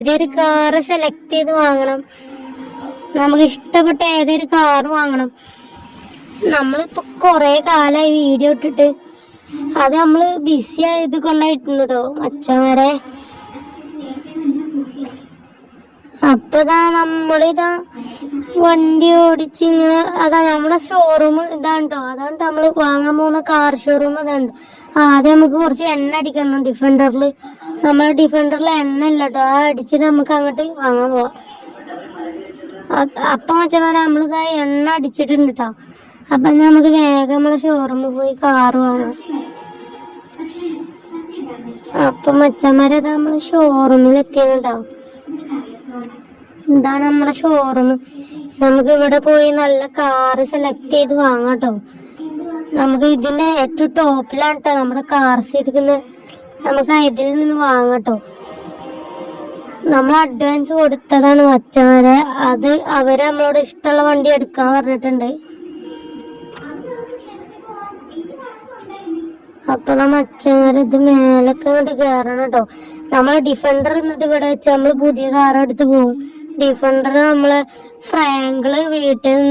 ഏതൊരു car select ചെയ്ത് വാങ്ങണം. നമുക്ക് ഇഷ്ടപ്പെട്ട ഏതൊരു കാറ് വാങ്ങണം. നമ്മളിപ്പോ കൊറേ കാലായി വീഡിയോ ഇട്ടിട്ട്, അത് നമ്മള് ബിസി ആയത് കൊണ്ടായിട്ടുണ്ട് കേട്ടോ അച്ഛന്മാരെ. അപ്പതാ നമ്മളിതാ വണ്ടി ഓടിച്ച് ഇങ്ങനെ, അതാ നമ്മളെ ഷോറൂം ഇതാണ് കേട്ടോ. അതാണ് നമ്മള് വാങ്ങാൻ പോകുന്ന കാർ ഷോറൂം. അതാണ് ആദ്യം നമുക്ക് കുറച്ച് എണ്ണ അടിക്കണം ഡിഫൻഡറിൽ. നമ്മളെ ഡിഫൻഡറിൽ എണ്ണ ഇല്ല കേട്ടോ. ആ അടിച്ചിട്ട് നമുക്ക് അങ്ങോട്ട് വാങ്ങാൻ പോവാം. അപ്പം വെച്ചാൽ നമ്മളിതാ എണ്ണ അടിച്ചിട്ടുണ്ട് കേട്ടോ. അപ്പൊ നമുക്ക് വേഗം നമ്മളെ ഷോറൂമിൽ പോയി കാറ് വാങ്ങാം. അപ്പം മച്ചന്മാരത് നമ്മള് ഷോറൂമിൽ എത്തിയിട്ടുണ്ടാവും. ഇതാണ് നമ്മളെ ഷോറൂം. നമുക്ക് ഇവിടെ പോയി നല്ല കാറ് സെലക്ട് ചെയ്ത് വാങ്ങാം കേട്ടോ. നമുക്ക് ഇതിന്റെ ഏറ്റവും ടോപ്പിലാണ് കേട്ടോ നമ്മുടെ കാർസ് ഇരിക്കുന്നത്. നമുക്ക് ഇതിൽ നിന്ന് വാങ്ങാം കേട്ടോ. നമ്മൾ അഡ്വാൻസ് കൊടുത്തതാണ് മച്ചന്മാരെ. അത് അവര് നമ്മളോട് ഇഷ്ടമുള്ള വണ്ടി എടുക്കാൻ പറഞ്ഞിട്ടുണ്ട്. അപ്പൊ മച്ചന്മാര് ഇത് മേലൊക്കെ അങ്ങോട്ട് കയറണം കേട്ടോ. നമ്മളെ ഡിഫൻഡർ എന്നിട്ട് ഇവിടെ വെച്ച് നമ്മള് പുതിയ കാർ എടുത്ത് പോകും. ഡിഫൻഡർ നമ്മളെ ഫ്രാങ്കിള് വീട്ടിൽ